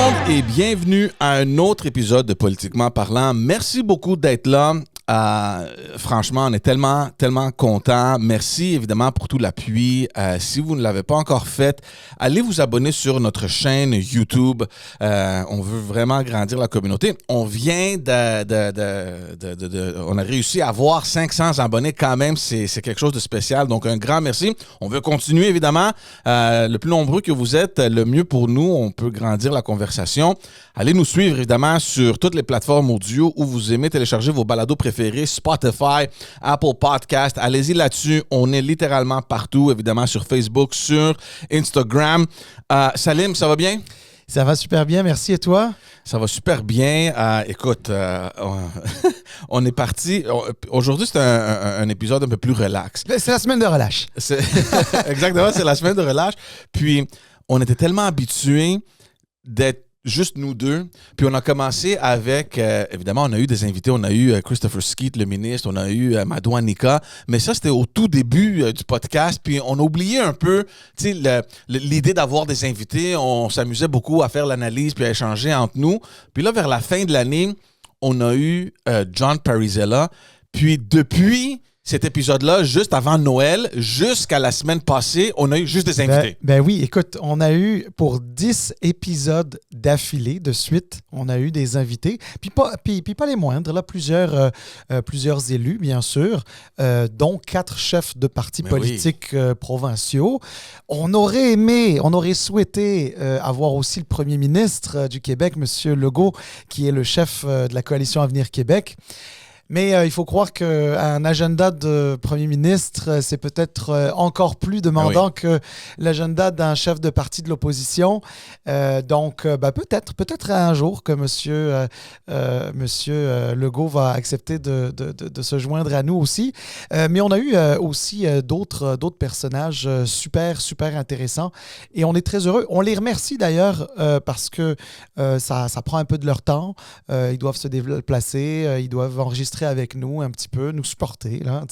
monde et bienvenue à un autre épisode de Politiquement parlant. Merci beaucoup d'être là. Franchement, on est tellement contents. Merci évidemment pour tout l'appui. Si vous ne l'avez pas encore fait, allez vous abonner sur notre chaîne YouTube. On veut vraiment agrandir la communauté. On vient on a réussi à avoir 500 abonnés quand même. C'est quelque chose de spécial. Donc, un grand merci. On veut continuer évidemment. Le plus nombreux que vous êtes, le mieux pour nous. On peut grandir la conversation. Allez nous suivre évidemment sur toutes les plateformes audio où vous aimez télécharger vos balados préférés. Spotify, Apple Podcast. Allez-y là-dessus. On est littéralement partout, évidemment, sur Facebook, sur Instagram. Salim, ça va bien? Ça va super bien, merci. Et toi? Ça va super bien. Écoute, on est parti. Aujourd'hui, c'est un épisode un peu plus relax. C'est la semaine de relâche. Exactement, c'est la semaine de relâche. Puis, on était tellement habitués d'être juste nous deux. Puis on a commencé avec, évidemment, on a eu des invités. On a eu Christopher Skeet, le ministre. On a eu Madou Annika. Mais ça, c'était au tout début du podcast. Puis on a oublié un peu l'idée d'avoir des invités. On s'amusait beaucoup à faire l'analyse puis à échanger entre nous. Puis là, vers la fin de l'année, on a eu John Parizella. Puis depuis cet épisode-là, juste avant Noël, jusqu'à la semaine passée, on a eu juste des invités. Ben oui, écoute, on a eu pour 10 épisodes d'affilée, de suite, on a eu des invités. Puis pas les moindres, là, plusieurs élus, bien sûr, dont 4 chefs de partis politiques provinciaux. On aurait souhaité avoir aussi le premier ministre du Québec, M. Legault, qui est le chef de la Coalition Avenir Québec. Mais il faut croire qu'un agenda de premier ministre, c'est peut-être encore plus demandant que l'agenda d'un chef de parti de l'opposition. Donc, peut-être un jour que monsieur Legault va accepter de se joindre à nous aussi. Mais on a eu aussi d'autres personnages super intéressants et on est très heureux. On les remercie d'ailleurs parce que ça prend un peu de leur temps. Ils doivent se déplacer, ils doivent enregistrer avec nous un petit peu, nous supporter. Là,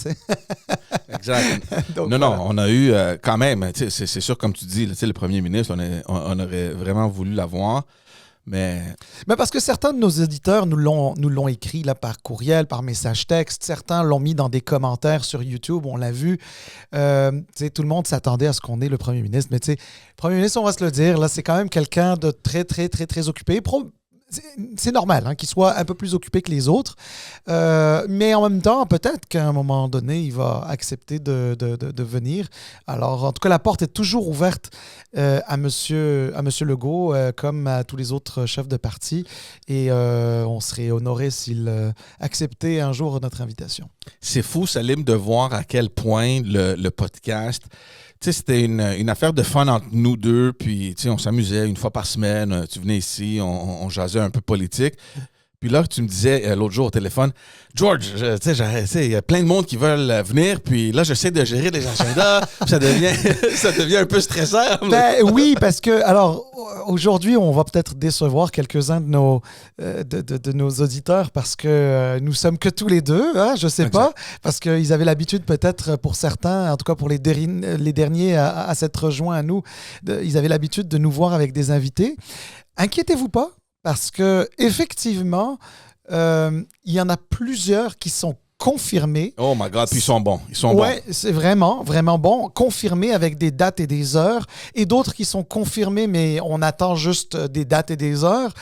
exact. Donc, non, on a eu quand même, c'est sûr, comme tu dis, le premier ministre, on aurait vraiment voulu l'avoir. Mais parce que certains de nos auditeurs nous l'ont écrit là, par courriel, par message texte. Certains l'ont mis dans des commentaires sur YouTube, on l'a vu. Tout le monde s'attendait à ce qu'on ait le premier ministre. Mais le premier ministre, on va se le dire, là, c'est quand même quelqu'un de très occupé. C'est normal qu'il soit un peu plus occupé que les autres. Mais en même temps, peut-être qu'à un moment donné, il va accepter de venir. Alors, en tout cas, la porte est toujours ouverte à Monsieur Legault, comme à tous les autres chefs de parti. Et on serait honoré s'il acceptait un jour notre invitation. C'est fou, Salim, de voir à quel point le podcast... c'était une affaire de fun entre nous deux, puis on s'amusait une fois par semaine. Tu venais ici, on jasait un peu politique. Puis là, tu me disais l'autre jour au téléphone, George, il y a plein de monde qui veulent venir, puis là, j'essaie de gérer les agendas, ça devient un peu stressant. Oui, parce que, alors, aujourd'hui, on va peut-être décevoir quelques-uns de nos auditeurs parce que nous sommes que tous les deux, je sais pas, parce qu'ils avaient l'habitude peut-être pour certains, en tout cas pour les derniers à s'être rejoints à nous, ils avaient l'habitude de nous voir avec des invités. Inquiétez-vous pas. Parce que effectivement, il y en a plusieurs qui sont confirmés. Oh my God, puis ils sont bons. Ouais, c'est vraiment bon. Confirmés avec des dates et des heures. Et d'autres qui sont confirmés, mais on attend juste des dates et des heures.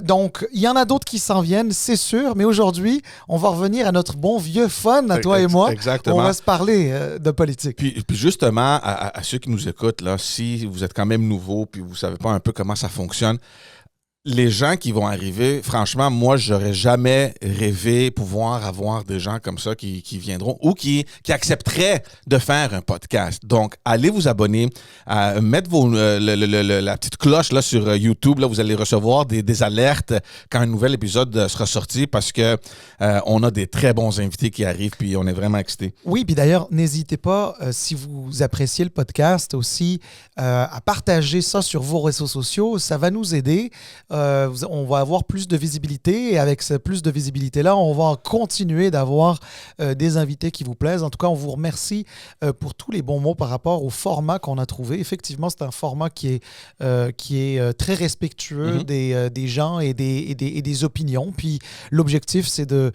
Donc, il y en a d'autres qui s'en viennent, c'est sûr. Mais aujourd'hui, on va revenir à notre bon vieux fun, à toi et moi. Exactement. On va se parler de politique. Puis justement, à ceux qui nous écoutent, là, si vous êtes quand même nouveau puis vous ne savez pas un peu comment ça fonctionne, les gens qui vont arriver, franchement, moi, j'aurais jamais rêvé pouvoir avoir des gens comme ça qui viendront ou qui accepteraient de faire un podcast. Donc, allez vous abonner, mettre la petite cloche là, sur YouTube. Là, vous allez recevoir des alertes quand un nouvel épisode sera sorti parce que on a des très bons invités qui arrivent puis on est vraiment excités. Oui, puis d'ailleurs, n'hésitez pas, si vous appréciez le podcast aussi, à partager ça sur vos réseaux sociaux. Ça va nous aider. On va avoir plus de visibilité et avec ce plus de visibilité-là, on va continuer d'avoir des invités qui vous plaisent. En tout cas, on vous remercie pour tous les bons mots par rapport au format qu'on a trouvé. Effectivement, c'est un format qui est très respectueux des gens et des opinions. Puis l'objectif, c'est de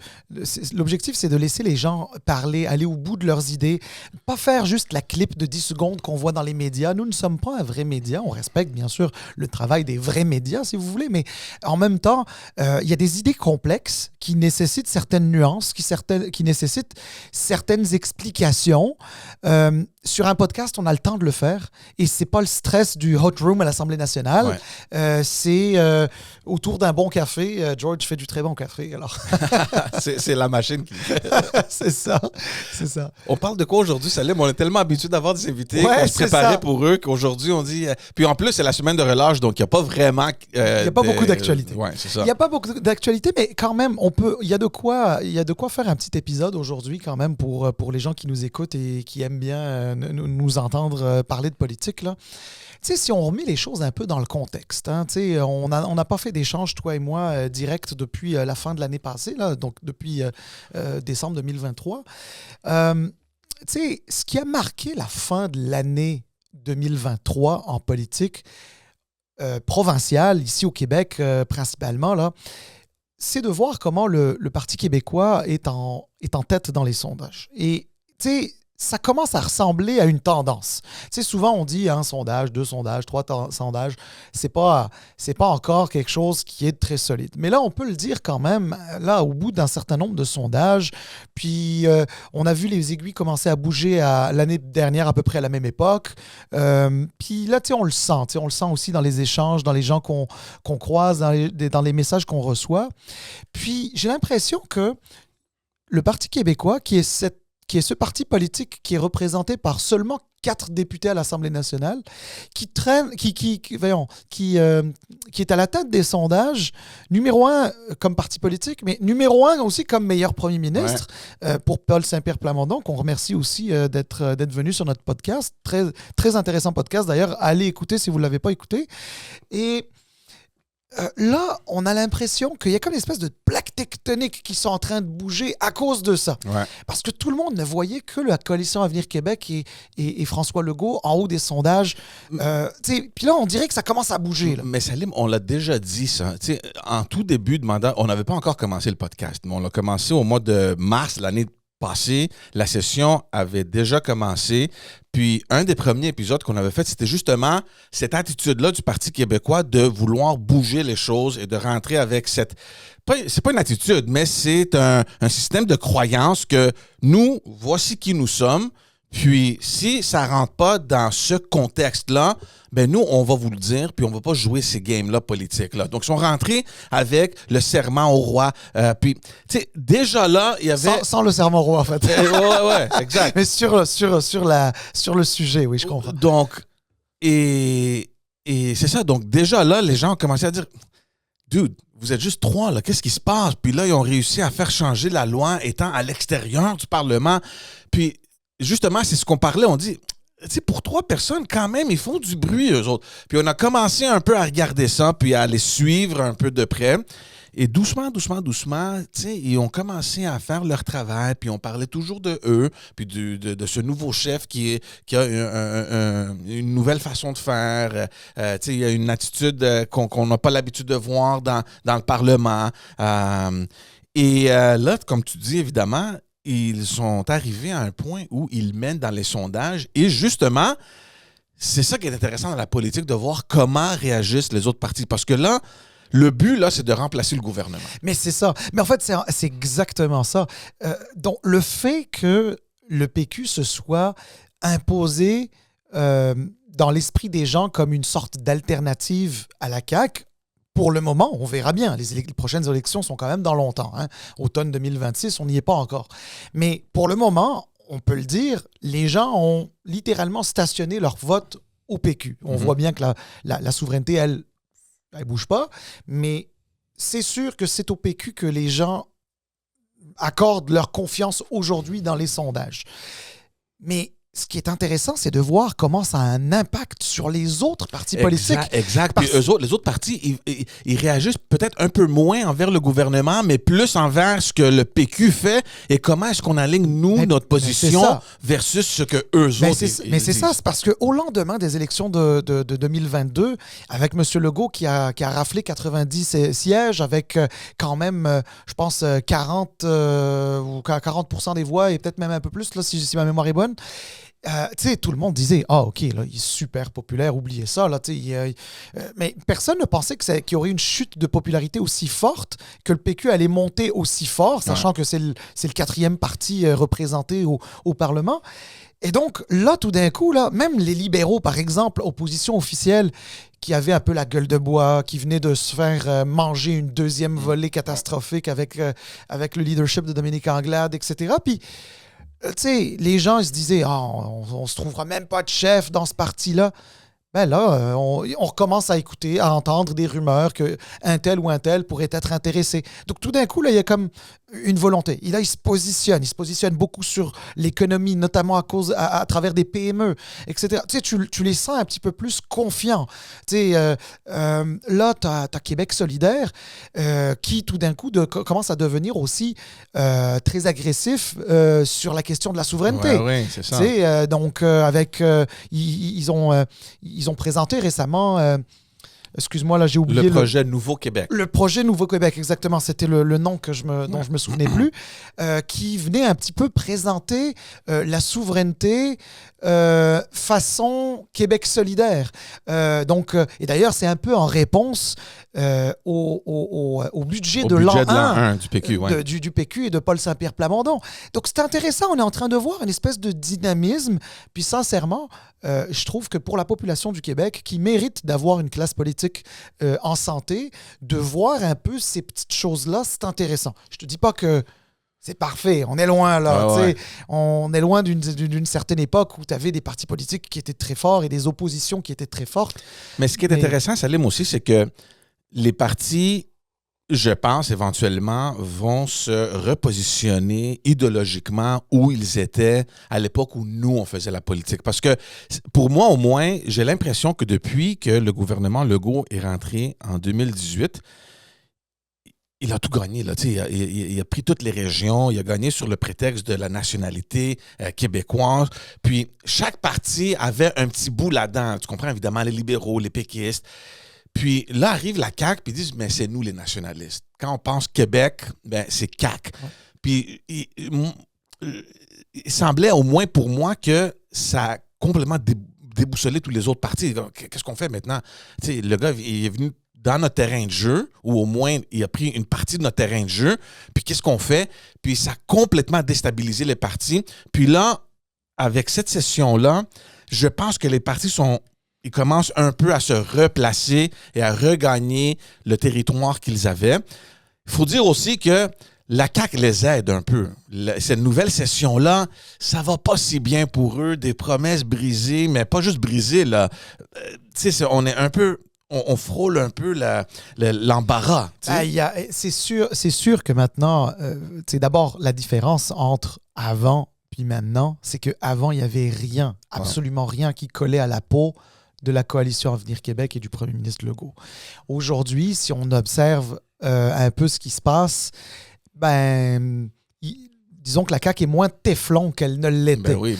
laisser les gens parler, aller au bout de leurs idées, pas faire juste la clip de 10 secondes qu'on voit dans les médias. Nous ne sommes pas un vrai média. On respecte bien sûr le travail des vrais médias, si vous voulez, mais en même temps, il y a des idées complexes qui nécessitent certaines nuances, qui nécessitent certaines explications. Sur un podcast, on a le temps de le faire et c'est pas le stress du hot room à l'Assemblée nationale. Ouais. C'est autour d'un bon café. George fait du très bon café, alors. c'est la machine qui fait. c'est ça. On parle de quoi aujourd'hui, Salim? On est tellement habitué d'avoir des invités qu'on se préparait pour eux qu'aujourd'hui, on dit... Puis en plus, c'est la semaine de relâche, donc il n'y a pas vraiment... Il n'y a pas beaucoup d'actualité. Ouais, c'est ça. Il n'y a pas beaucoup d'actualité, mais quand même, il y a de quoi faire un petit épisode aujourd'hui quand même pour les gens qui nous écoutent et qui aiment bien nous entendre parler de politique, là. Tu sais, si on remet les choses un peu dans le contexte, hein, tu sais, on n'a pas fait d'échange, toi et moi, direct depuis la fin de l'année passée, là, donc depuis décembre 2023. Tu sais, ce qui a marqué la fin de l'année 2023 en politique provinciale, ici au Québec principalement, là, c'est de voir comment le Parti québécois est en tête dans les sondages. Et tu sais, ça commence à ressembler à une tendance. Tu sais, souvent on dit un sondage, 2 sondages, 3 sondages. C'est pas encore quelque chose qui est très solide. Mais là, on peut le dire quand même, là, au bout d'un certain nombre de sondages, puis on a vu les aiguilles commencer à bouger l'année dernière à peu près à la même époque. Puis là, tu sais, on le sent aussi dans les échanges, dans les gens qu'on croise, dans les messages qu'on reçoit. Puis j'ai l'impression que le Parti québécois, qui est ce parti politique qui est représenté par seulement 4 députés à l'Assemblée nationale, qui est à la tête des sondages, numéro 1 comme parti politique, mais numéro 1 aussi comme meilleur premier ministre, pour Paul Saint-Pierre Plamondon, qu'on remercie aussi d'être venu sur notre podcast. Très, très intéressant podcast, d'ailleurs. Allez écouter si vous ne l'avez pas écouté. Et là, on a l'impression qu'il y a comme une espèce de plaque tectonique qui sont en train de bouger à cause de ça. Ouais. Parce que tout le monde ne voyait que la coalition Avenir Québec et François Legault en haut des sondages. Puis là, on dirait que ça commence à bouger. Là. Mais Salim, on l'a déjà dit, ça. T'sais, en tout début de mandat, on n'avait pas encore commencé le podcast, mais on l'a commencé au mois de mars l'année passée. La session avait déjà commencé. Puis, un des premiers épisodes qu'on avait fait, c'était justement cette attitude-là du Parti québécois de vouloir bouger les choses et de rentrer avec cette... C'est pas une attitude, mais c'est un système de croyance que nous, voici qui nous sommes. Puis, si ça rentre pas dans ce contexte-là, ben nous, on va vous le dire, puis on va pas jouer ces games-là politiques-là. Donc, ils sont rentrés avec le serment au roi. Puis, tu sais, déjà là, il y avait... Sans le serment au roi, en fait. ouais, exact. Mais sur le sujet, oui, je comprends. Donc, et c'est ça. Donc, déjà là, les gens ont commencé à dire... Dude, vous êtes juste 3, là. Qu'est-ce qui se passe? Puis là, ils ont réussi à faire changer la loi étant à l'extérieur du Parlement. Puis, justement, c'est ce qu'on parlait. On dit, tu sais, pour 3 personnes, quand même, ils font du bruit, eux autres. Puis on a commencé un peu à regarder ça, puis à les suivre un peu de près. Et doucement, tu sais, ils ont commencé à faire leur travail, puis on parlait toujours de eux, puis de ce nouveau chef qui a une nouvelle façon de faire. Tu sais, il y a une attitude qu'on n'a pas l'habitude de voir dans le Parlement. Là, comme tu dis, évidemment, ils sont arrivés à un point où ils mènent dans les sondages. Et justement, c'est ça qui est intéressant dans la politique, de voir comment réagissent les autres partis. Parce que là, le but, là, c'est de remplacer le gouvernement. Mais c'est ça. Mais en fait, c'est exactement ça. Donc, le fait que le PQ se soit imposé dans l'esprit des gens comme une sorte d'alternative à la CAQ, pour le moment, on verra bien. Les prochaines élections sont quand même dans longtemps. Hein. Automne 2026, on n'y est pas encore. Mais pour le moment, on peut le dire, les gens ont littéralement stationné leur vote au PQ. On voit bien que la souveraineté, elle bouge pas, mais c'est sûr que c'est au PQ que les gens accordent leur confiance aujourd'hui dans les sondages. Mais ce qui est intéressant, c'est de voir comment ça a un impact sur les autres partis politiques. Exact. Puis les autres partis, ils réagissent peut-être un peu moins envers le gouvernement, mais plus envers ce que le PQ fait et comment est-ce qu'on aligne, nous, notre position versus ce que eux autres disent. C'est ça, c'est parce qu'au lendemain des élections de 2022, avec M. Legault qui a raflé 90 sièges, avec quand même, je pense, 40% des voix et peut-être même un peu plus, là, si ma mémoire est bonne. Tout le monde disait « Ah, OK, là, il est super populaire, oubliez ça. » Là, mais personne ne pensait qu'il y aurait une chute de popularité aussi forte, que le PQ allait monter aussi fort, sachant que c'est le 4e parti représenté au Parlement. Et donc, là, tout d'un coup, là, même les libéraux, par exemple, opposition officielle, qui avaient un peu la gueule de bois, qui venaient de se faire manger une deuxième volée catastrophique avec le leadership de Dominique Anglade, etc. Puis, les gens ils se disaient « Ah, on se trouvera même pas de chef dans ce parti-là. » Ben là, on recommence à écouter, à entendre des rumeurs qu'un tel ou un tel pourrait être intéressé. Donc tout d'un coup, là, il y a comme une volonté. Et là, il se positionne beaucoup sur l'économie, notamment à travers des PME, etc. Tu les sens un petit peu plus confiants. Là, tu as Québec solidaire qui, tout d'un coup, commence à devenir aussi très agressif sur la question de la souveraineté. Oui, c'est ça. Donc, ils ont présenté récemment... excuse-moi, là, j'ai oublié... Le projet Nouveau-Québec. Le projet Nouveau-Québec, exactement. C'était le nom dont je me souvenais plus. Qui venait un petit peu présenter la souveraineté façon Québec solidaire. Et d'ailleurs, c'est un peu en réponse au budget de l'an 1 du PQ, du PQ et de Paul Saint-Pierre Plamondon. Donc, c'est intéressant. On est en train de voir une espèce de dynamisme. Puis, sincèrement, je trouve que pour la population du Québec, qui mérite d'avoir une classe politique en santé, de voir un peu ces petites choses-là, c'est intéressant. Je te dis pas que c'est parfait, on est loin là. On est loin d'une certaine époque où tu avais des partis politiques qui étaient très forts et des oppositions qui étaient très fortes. Mais ce qui est intéressant, Salim, aussi, c'est que les partis, je pense, éventuellement, vont se repositionner idéologiquement où ils étaient à l'époque où nous, on faisait la politique. Parce que, pour moi, au moins, j'ai l'impression que depuis que le gouvernement Legault est rentré en 2018, il a tout gagné. Là. Il a pris toutes les régions, il a gagné sur le prétexte de la nationalité québécoise. Puis, chaque parti avait un petit bout là-dedans. Tu comprends, évidemment, les libéraux, les péquistes. Puis là arrive la CAQ, puis ils disent « Mais c'est nous les nationalistes. » Quand on pense Québec, ben c'est CAQ. Ouais. Puis il semblait, au moins pour moi, que ça a complètement déboussolé tous les autres partis. Qu'est-ce qu'on fait maintenant? T'sais, le gars, il est venu dans notre terrain de jeu, ou au moins, il a pris une partie de notre terrain de jeu. Puis qu'est-ce qu'on fait? Puis ça a complètement déstabilisé les partis. Puis là, avec cette session-là, je pense que les partis ils commencent un peu à se replacer et à regagner le territoire qu'ils avaient. Il faut dire aussi que la CAQ les aide un peu. Cette nouvelle session-là, ça va pas si bien pour eux. Des promesses brisées, mais pas juste brisées. Là. On est un peu... On frôle un peu l'embarras. C'est sûr que maintenant, d'abord, la différence entre avant puis maintenant, c'est qu'avant, il n'y avait rien, absolument rien qui collait à la peau de la coalition Avenir Québec et du premier ministre Legault. Aujourd'hui, si on observe un peu ce qui se passe, disons que la CAQ est moins téflon qu'elle ne l'était. Ben oui,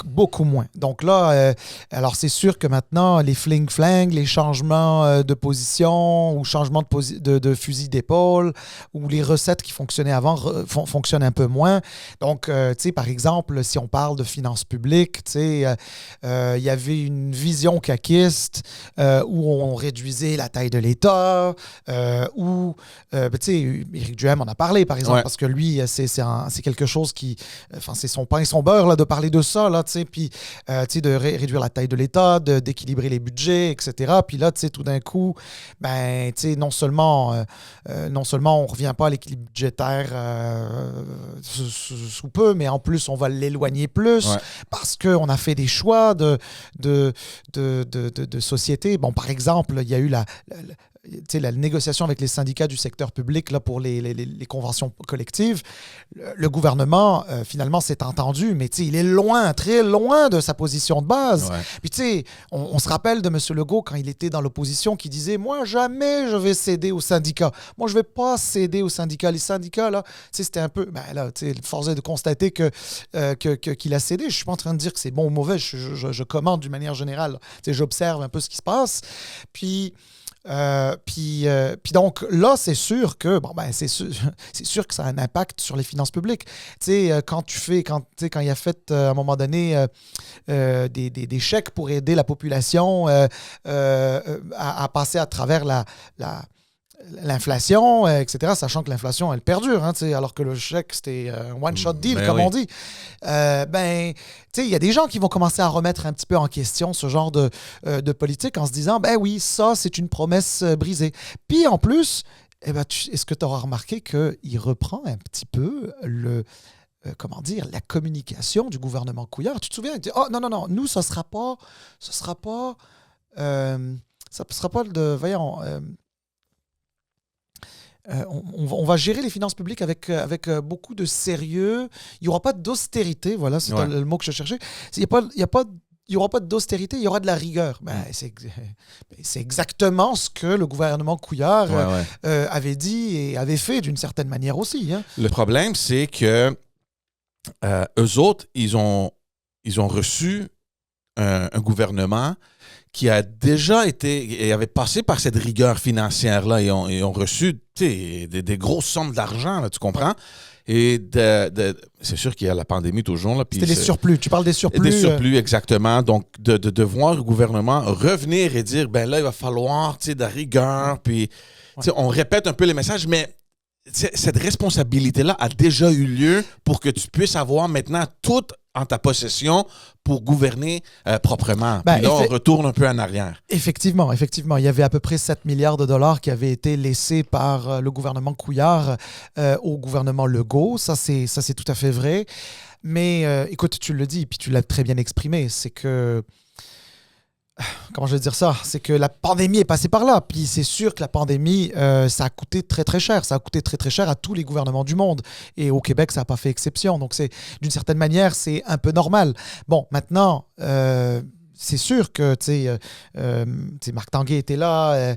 beaucoup moins. Donc là, alors c'est sûr que maintenant, les fling-flang, les changements de position ou changements de fusil d'épaule ou les recettes qui fonctionnaient avant fonctionnent un peu moins. Donc, par exemple, si on parle de finances publiques, il y avait une vision caquiste où on réduisait la taille de l'État, où, Éric Duhem en a parlé, par exemple, parce que lui, c'est quelque chose qui... Enfin, c'est son pain et son beurre là, de parler de ça, là, puis de réduire la taille de l'État, d'équilibrer les budgets, etc. Puis là, tout d'un coup, non seulement on ne revient pas à l'équilibre budgétaire sous peu, mais en plus, on va l'éloigner plus parce qu'on a fait des choix de société. Bon, par exemple, il y a eu la négociation avec les syndicats du secteur public là, pour les conventions collectives, le gouvernement, finalement, s'est entendu, mais il est loin, très loin de sa position de base. Ouais. Puis, on se rappelle de M. Legault, quand il était dans l'opposition, qui disait « Moi, jamais je vais céder aux syndicats. Moi, je ne vais pas céder aux syndicats. » Les syndicats, là, c'était un peu... force est de constater qu'il a cédé. Je ne suis pas en train de dire que c'est bon ou mauvais. Je commente d'une manière générale. J'observe un peu ce qui se passe. Puis donc là, c'est sûr que c'est sûr que ça a un impact sur les finances publiques. Quand il a fait à un moment donné des chèques pour aider la population à passer à travers l'inflation, etc., sachant que l'inflation, elle perdure, alors que le chèque, c'était un one-shot deal, comme on dit. Il y a des gens qui vont commencer à remettre un petit peu en question ce genre de politique en se disant, ben oui, ça, c'est une promesse brisée. Puis en plus, est-ce que tu auras remarqué qu'il reprend un petit peu la communication du gouvernement Couillard? Tu te souviens? Il dit, oh non, nous, ça sera pas voyons... on va gérer les finances publiques avec beaucoup de sérieux. Il n'y aura pas d'austérité, voilà, c'est le mot que je cherchais. Il n'y aura pas d'austérité, il y aura de la rigueur. C'est exactement ce que le gouvernement Couillard avait dit et avait fait d'une certaine manière aussi. Hein. Le problème, c'est que eux autres, ils ont reçu un gouvernement qui a déjà été et avait passé par cette rigueur financière-là et ont reçu des grosses sommes d'argent, là, tu comprends? Et c'est sûr qu'il y a la pandémie toujours. Là, c'était les surplus. Tu parles des surplus. Des surplus, exactement. Donc, de voir le gouvernement revenir et dire, ben là, il va falloir de la rigueur. Puis, on répète un peu les messages, mais cette responsabilité-là a déjà eu lieu pour que tu puisses avoir maintenant tout en ta possession pour gouverner proprement. Puis là, on retourne un peu en arrière. Effectivement. Il y avait à peu près 7 milliards de dollars qui avaient été laissés par le gouvernement Couillard au gouvernement Legault. Ça, c'est tout à fait vrai. Mais écoute, tu le dis, puis tu l'as très bien exprimé, c'est que... Comment je vais dire ça? C'est que la pandémie est passée par là. Puis c'est sûr que la pandémie, ça a coûté très, très cher. Ça a coûté très, très cher à tous les gouvernements du monde. Et au Québec, ça n'a pas fait exception. Donc, d'une certaine manière, c'est un peu normal. Bon, maintenant, c'est sûr que, Marc Tanguay était là.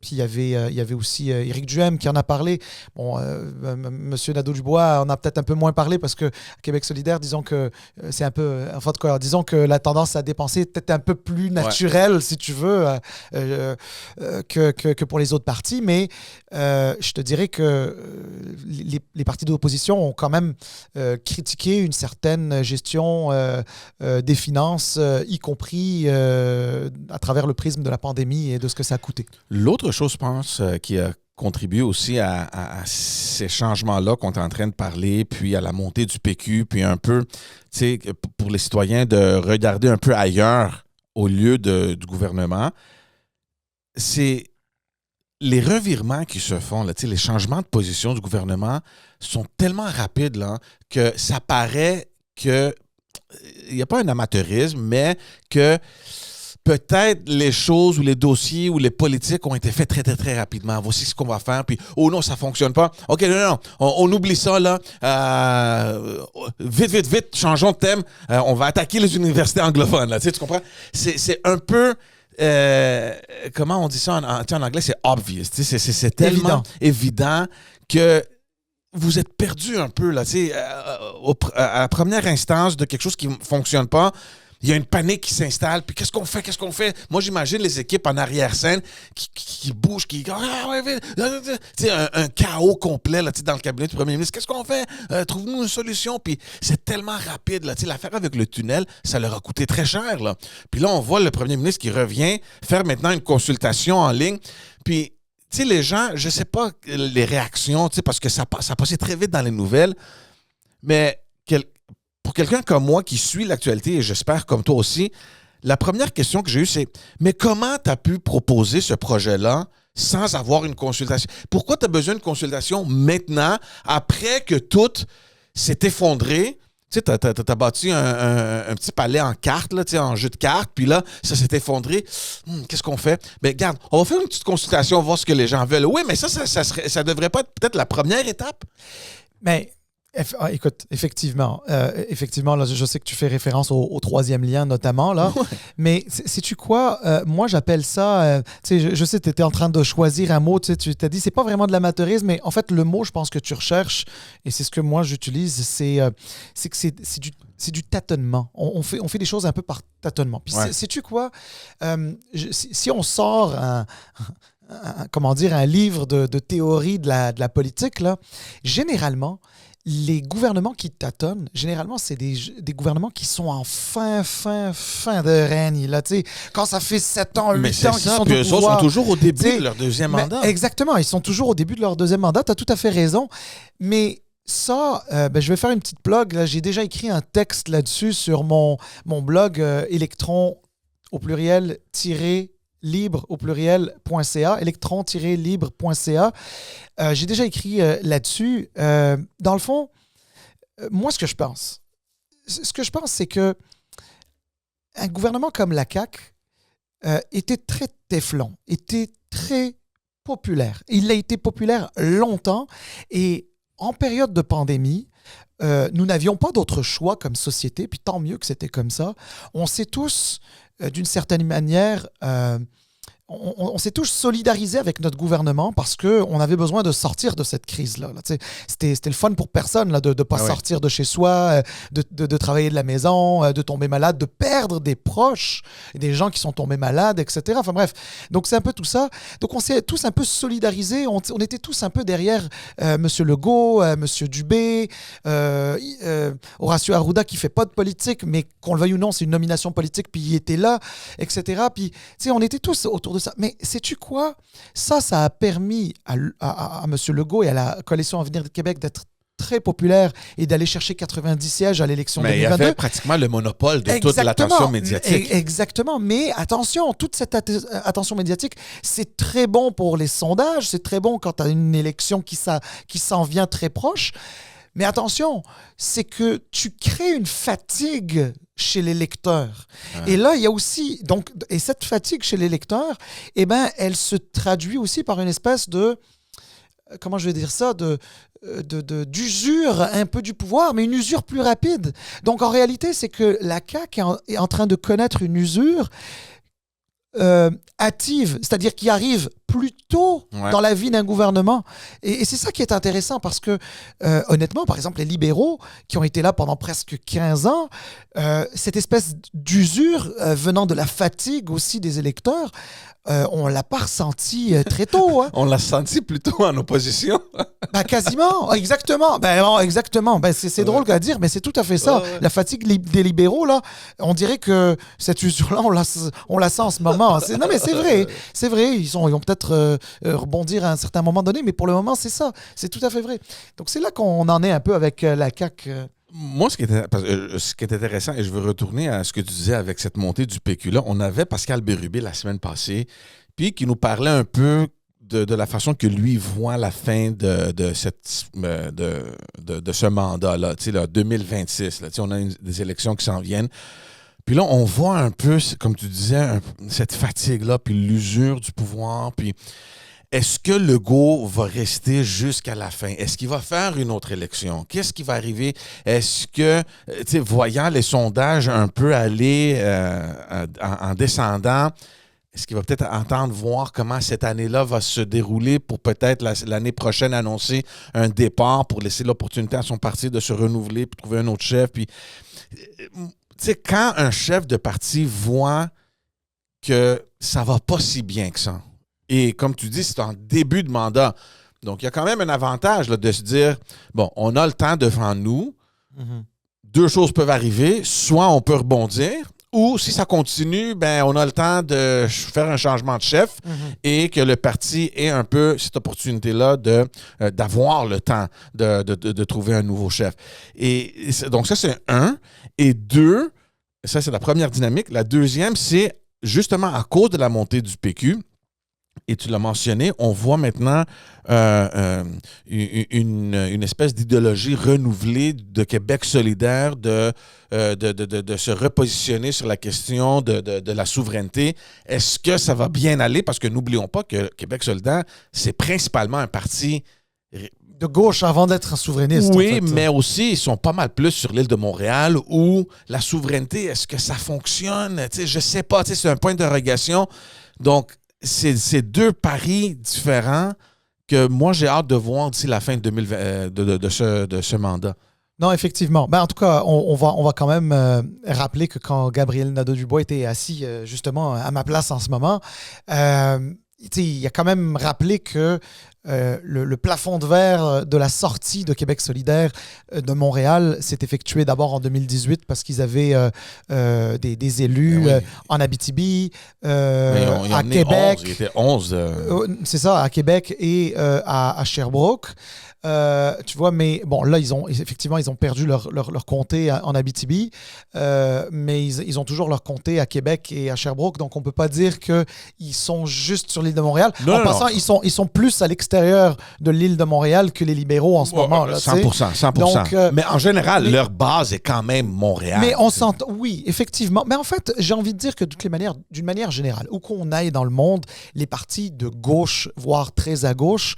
Puis il y avait aussi Éric Duhem qui en a parlé. Bon, M. Nadeau-Dubois en a peut-être un peu moins parlé parce que Québec solidaire, disons que c'est un peu... Enfin, disons que la tendance à dépenser est peut-être un peu plus naturelle, si tu veux, que pour les autres partis. Mais je te dirais que les partis d'opposition ont quand même critiqué une certaine gestion des finances, y compris à travers le prisme de la pandémie et de ce que ça a coûté. L'autre chose, je pense, qui a contribué aussi à ces changements-là qu'on est en train de parler, puis à la montée du PQ, puis un peu, pour les citoyens, de regarder un peu ailleurs au lieu du gouvernement, c'est les revirements qui se font, là, les changements de position du gouvernement sont tellement rapides là, que ça paraît que il n'y a pas un amateurisme, mais que peut-être les choses ou les dossiers ou les politiques ont été faits très, très, très rapidement. Voici ce qu'on va faire, puis « Oh non, ça ne fonctionne pas. OK, non, on oublie ça, là. Vite, changeons de thème. On va attaquer les universités anglophones, là. Tu comprends? C'est un peu... comment on dit ça en anglais? C'est obvious. C'est tellement évident que vous êtes perdu un peu, là. À la première instance de quelque chose qui ne fonctionne pas, il y a une panique qui s'installe. Puis qu'est-ce qu'on fait? Moi, j'imagine les équipes en arrière-scène qui bougent, un chaos complet là, dans le cabinet du premier ministre. Qu'est-ce qu'on fait? Trouve-nous une solution. Puis c'est tellement rapide. Là, l'affaire avec le tunnel, ça leur a coûté très cher. Là. Puis là, on voit le premier ministre qui revient faire maintenant une consultation en ligne. Puis, les gens, je ne sais pas les réactions, parce que ça passait très vite dans les nouvelles, mais pour quelqu'un comme moi qui suit l'actualité, et j'espère comme toi aussi, la première question que j'ai eue, c'est « Mais comment tu as pu proposer ce projet-là sans avoir une consultation? Pourquoi tu as besoin d'une consultation maintenant, après que tout s'est effondré? » Tu sais, t'as bâti un petit palais en cartes, là, tu sais, en jeu de cartes, puis là, ça s'est effondré. Qu'est-ce qu'on fait? Ben, regarde, on va faire une petite consultation, voir ce que les gens veulent. Oui, mais ça devrait pas être peut-être la première étape? Mais écoute, effectivement, là, je sais que tu fais référence au troisième lien notamment, là, Ouais. mais sais-tu quoi? Moi, j'appelle ça, tu sais, je sais que tu étais en train de choisir un mot, tu sais, tu t'as dit, c'est pas vraiment de l'amateurisme, mais en fait, le mot, je pense que tu recherches, et c'est ce que moi j'utilise, c'est que c'est du tâtonnement. On fait des choses un peu par tâtonnement. Puis Ouais. sais-tu quoi? Si on sort comment dire, un livre de théorie de la politique, là, généralement, les gouvernements qui tâtonnent, généralement, c'est des gouvernements qui sont en fin de règne. Là, tu sais, quand ça fait 7 ans, 8 Mais c'est ans qu'ils ça, sont puis au eux autres pouvoir. sont toujours au début Tu sais, de leur deuxième Mais mandat. exactement, ils sont toujours au début de leur deuxième mandat. Tu as tout à fait raison. Mais ça, je vais faire une petite plug. Là. J'ai déjà écrit un texte là-dessus sur mon blog électron au pluriel libre au pluriel.ca, électron-libre.ca. J'ai déjà écrit là-dessus. Dans le fond, moi, ce que je pense, c'est que un gouvernement comme la CAQ était très téflon, était très populaire. Il a été populaire longtemps et en période de pandémie, nous n'avions pas d'autre choix comme société, puis tant mieux que c'était comme ça. On s'est tous, d'une certaine manière, on s'est tous solidarisés avec notre gouvernement parce qu'on avait besoin de sortir de cette crise-là. Là. C'était le fun pour personne là, de ne pas sortir de chez soi, de travailler de la maison, de tomber malade, de perdre des proches, des gens qui sont tombés malades, etc. Enfin bref, donc c'est un peu tout ça. Donc on s'est tous un peu solidarisés, on était tous un peu derrière M. Legault, M. Dubé, Horacio Arruda qui fait pas de politique, mais qu'on le veuille ou non, c'est une nomination politique, puis il était là, etc. Puis, tu sais, on était tous autour de ça. Mais sais-tu quoi? Ça a permis à M. Legault et à la Coalition Avenir du Québec d'être très populaire et d'aller chercher 90 sièges à l'élection 2022. Mais il a fait pratiquement le monopole de toute l'attention médiatique. Exactement. Mais attention, toute cette attention médiatique, c'est très bon pour les sondages, c'est très bon quand tu as une élection qui s'en vient très proche. Mais attention, c'est que tu crées une fatigue chez les lecteurs. Et là, il y a aussi... Et cette fatigue chez les lecteurs, eh ben, elle se traduit aussi par une espèce de... Comment je vais dire ça? D'usure un peu du pouvoir, mais une usure plus rapide. Donc, en réalité, c'est que la CAQ est en train de connaître une usure hâtive, c'est-à-dire qui arrive plus tôt dans la vie d'un gouvernement. Et c'est ça qui est intéressant parce que, honnêtement, par exemple, les libéraux qui ont été là pendant presque 15 ans, cette espèce d'usure venant de la fatigue aussi des électeurs, on ne l'a pas ressenti très tôt. Hein. On l'a senti plutôt en opposition. Quasiment, exactement. Exactement. C'est drôle à dire, mais c'est tout à fait ça. La fatigue des libéraux, là, on dirait que cette usure-là, on la sent en ce moment. Non, mais c'est vrai. C'est vrai. Ils vont peut-être rebondir à un certain moment donné, mais pour le moment, c'est ça. C'est tout à fait vrai. Donc, c'est là qu'on en est un peu avec la CAQ. Moi, ce qui est intéressant, et je veux retourner à ce que tu disais avec cette montée du PQ-là, on avait Pascal Bérubé la semaine passée, puis qui nous parlait un peu de la façon que lui voit la fin de ce mandat-là, tu sais, là, 2026. Là, tu sais, on a des élections qui s'en viennent. Puis là, on voit un peu, comme tu disais, cette fatigue-là, puis l'usure du pouvoir, puis... Est-ce que Legault va rester jusqu'à la fin? Est-ce qu'il va faire une autre élection? Qu'est-ce qui va arriver? Est-ce que, tu sais, voyant les sondages un peu aller en descendant, est-ce qu'il va peut-être entendre voir comment cette année-là va se dérouler pour peut-être l'année prochaine annoncer un départ pour laisser l'opportunité à son parti de se renouveler puis trouver un autre chef? Puis, tu sais, quand un chef de parti voit que ça va pas si bien que ça, et comme tu dis, c'est en début de mandat. Donc, il y a quand même un avantage là, de se dire, bon, on a le temps devant nous. Deux choses peuvent arriver. Soit on peut rebondir, ou si ça continue, ben, on a le temps de faire un changement de chef et que le parti ait un peu cette opportunité-là d'avoir le temps de trouver un nouveau chef. Et donc, ça, c'est un. Et deux, ça, c'est la première dynamique. La deuxième, c'est justement à cause de la montée du PQ, et tu l'as mentionné, on voit maintenant une espèce d'idéologie renouvelée de Québec solidaire, de se repositionner sur la question de la souveraineté. Est-ce que ça va bien aller? Parce que n'oublions pas que Québec solidaire, c'est principalement un parti de gauche avant d'être souverainiste. oui, en fait. mais aussi, ils sont pas mal plus sur l'île de Montréal où la souveraineté, est-ce que ça fonctionne? T'sais, je sais pas, c'est un point d'interrogation. Donc, c'est deux paris différents que moi, j'ai hâte de voir d'ici la fin de, 2020, de ce mandat. Non, effectivement. Ben, en tout cas, on va quand même rappeler que quand Gabriel Nadeau-Dubois était assis justement à ma place en ce moment, il a quand même rappelé que le plafond de verre de la sortie de Québec solidaire de Montréal s'est effectué d'abord en 2018 parce qu'ils avaient des élus en Abitibi, à Québec. 11, il était 11. C'est ça, à Québec et à Sherbrooke. Tu vois, mais bon, là, ils ont perdu leur comté en Abitibi, mais ils ont toujours leur comté à Québec et à Sherbrooke, donc on ne peut pas dire qu'ils sont juste sur l'île de Montréal. Non, en passant, ils sont plus à l'extérieur de l'île de Montréal que les libéraux en ce moment. Là, 100%. Donc, mais en général, leur base est quand même Montréal. Mais on s'entend, oui, effectivement. Mais en fait, j'ai envie de dire que d'une manière générale, où qu'on aille dans le monde, les partis de gauche, voire très à gauche,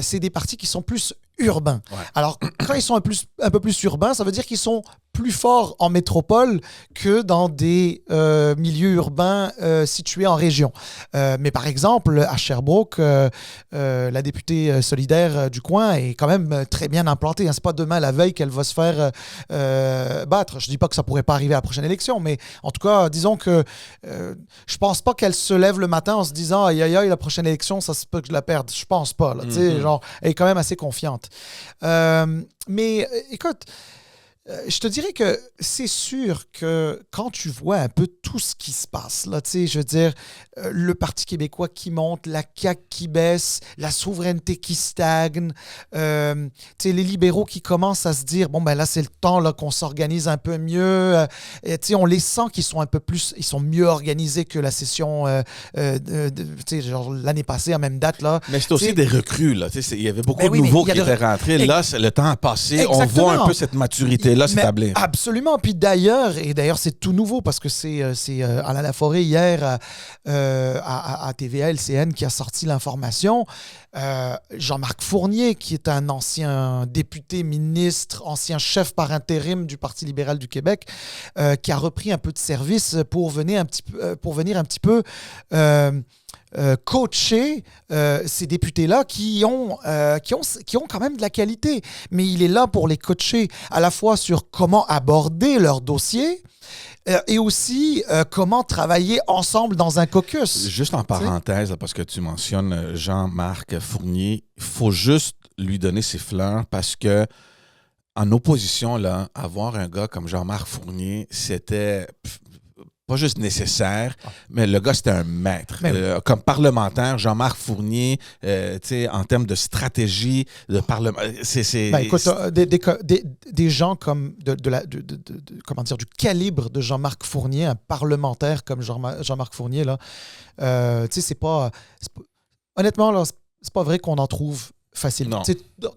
c'est des partis qui sont plus urbains. Ouais. Alors, quand ils sont un peu plus urbains, ça veut dire qu'ils sont plus forts en métropole que dans des milieux urbains situés en région. Mais par exemple, à Sherbrooke, la députée solidaire du coin est quand même très bien implantée. Hein. C'est pas demain la veille qu'elle va se faire battre. Je dis pas que ça pourrait pas arriver à la prochaine élection, mais en tout cas, disons que je pense pas qu'elle se lève le matin en se disant aïe aïe aïe, la prochaine élection, ça se peut que je la perde. Je pense pas. Là, genre, elle est quand même assez confiante. Mais écoute, je te dirais que c'est sûr que quand tu vois un peu tout ce qui se passe, là, tu sais, je veux dire, le Parti québécois qui monte, la CAQ qui baisse, la souveraineté qui stagne, tu sais, les libéraux qui commencent à se dire, bon, ben là, c'est le temps là, qu'on s'organise un peu mieux. Tu sais, on les sent qu'ils sont un peu plus, ils sont mieux organisés que la session, tu sais, genre l'année passée, à même date, là. Mais c'est aussi des recrues, là. Tu sais, il y avait beaucoup de nouveaux qui étaient rentrés. Là, le temps a passé. Exactement. On voit un peu cette maturité-là s'établir. Absolument. Puis d'ailleurs, c'est tout nouveau parce que c'est Alain Laforêt hier à TVA LCN qui a sorti l'information. Jean-Marc Fournier, qui est un ancien député, ministre, ancien chef par intérim du Parti libéral du Québec, qui a repris un peu de service pour venir un petit peu coacher ces députés-là qui ont quand même de la qualité. Mais il est là pour les coacher à la fois sur comment aborder leur dossier et aussi comment travailler ensemble dans un caucus. Juste en parenthèse, parce que tu mentionnes Jean-Marc Fournier, il faut juste lui donner ses fleurs parce que en opposition, là, avoir un gars comme Jean-Marc Fournier, c'était pas juste nécessaire, mais le gars, c'était un maître. Comme parlementaire, Jean-Marc Fournier, en termes de stratégie, de parlement... écoute, des gens comme comment dire, du calibre de Jean-Marc Fournier, un parlementaire comme Jean-Marc Fournier, là, c'est pas... Honnêtement, là, c'est pas vrai qu'on en trouve facilement.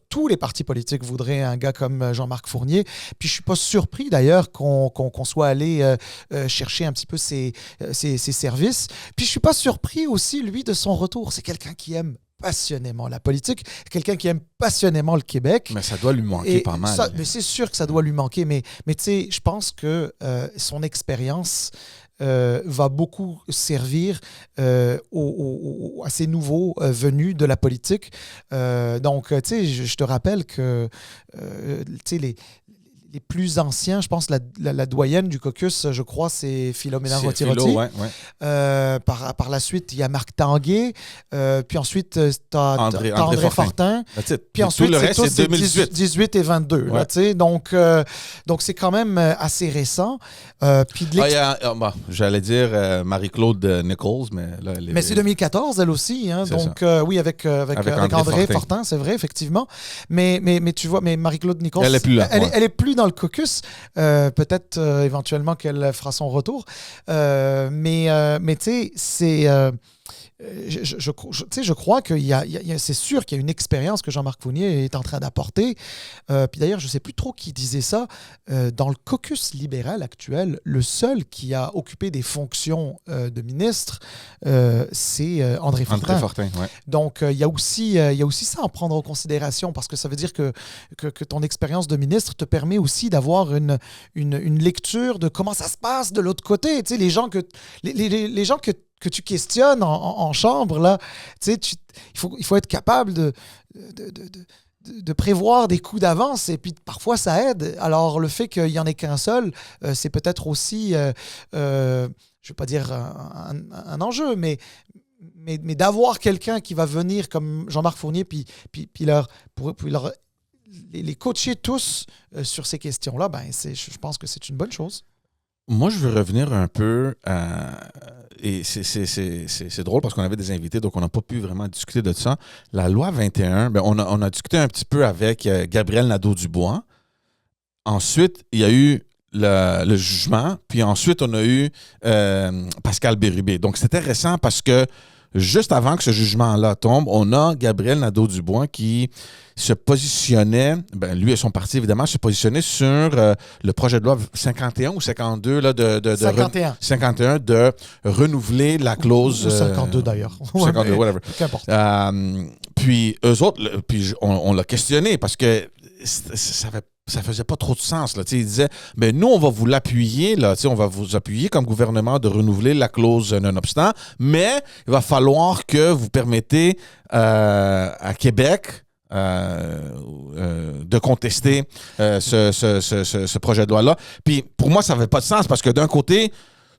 Tous les partis politiques voudraient un gars comme Jean-Marc Fournier. Puis je suis pas surpris d'ailleurs qu'on soit allé chercher un petit peu ses services. Puis je suis pas surpris aussi, lui, de son retour. C'est quelqu'un qui aime passionnément la politique, quelqu'un qui aime passionnément le Québec. Mais ça doit lui manquer pas mal. Mais c'est sûr que ça doit lui manquer. Mais tu sais, je pense que son expérience va beaucoup servir à ces nouveaux venus de la politique. Donc, tu sais, je te rappelle que tu sais, les plus anciens, je pense la doyenne du caucus, je crois, c'est Philomena Rotty-Rotty. Par la suite, il y a Marc Tanguay. Puis ensuite, tu as André Fortin. Puis ensuite, tout le reste, c'est 2018 et 22. Ouais. Là, donc, c'est quand même assez récent. Puis j'allais dire Marie-Claude Nichols, mais là, mais c'est 2014, elle aussi. Hein, donc, oui, avec André Fortin, c'est vrai, effectivement. Mais tu vois, mais Marie-Claude Nichols, elle est plus là. Elle est plus dans le caucus. Peut-être éventuellement qu'elle fera son retour. Mais tu sais, je crois qu'il c'est sûr qu'il y a une expérience que Jean-Marc Fournier est en train d'apporter. Puis d'ailleurs, je ne sais plus trop qui disait ça. Dans le caucus libéral actuel, le seul qui a occupé des fonctions de ministre, c'est André Fortin. André Fortin, oui. Donc, il y a aussi ça à prendre en considération parce que ça veut dire que ton expérience de ministre te permet aussi d'avoir une lecture de comment ça se passe de l'autre côté. Tu sais, les gens que tu questionnes en chambre, là, tu sais, il faut être capable de prévoir des coups d'avance et puis parfois ça aide. Alors le fait qu'il n'y en ait qu'un seul, c'est peut-être aussi, je ne vais pas dire un enjeu, mais d'avoir quelqu'un qui va venir comme Jean-Marc Fournier puis les coacher tous sur ces questions-là, je pense que c'est une bonne chose. Moi, je veux revenir un peu et c'est drôle parce qu'on avait des invités, donc on n'a pas pu vraiment discuter de ça. La loi 21, on a discuté un petit peu avec Gabriel Nadeau-Dubois. Ensuite, il y a eu le jugement, puis ensuite, on a eu Pascal Bérubé. Donc, c'était récent parce que juste avant que ce jugement-là tombe, on a Gabriel Nadeau-Dubois qui se positionnait, lui et son parti évidemment, se positionnaient sur le projet de loi 51 ou 52 là, 51 de renouveler la clause... Ou 52 d'ailleurs. 52, whatever. Qu'importe. Puis eux autres, on l'a questionné parce que ça faisait pas trop de sens. Là. Ils disaient, mais nous, on va vous l'appuyer, là, on va vous appuyer comme gouvernement de renouveler la clause non-obstant, mais il va falloir que vous permettez à Québec de contester ce projet de loi-là. Puis pour moi, ça n'avait pas de sens parce que d'un côté,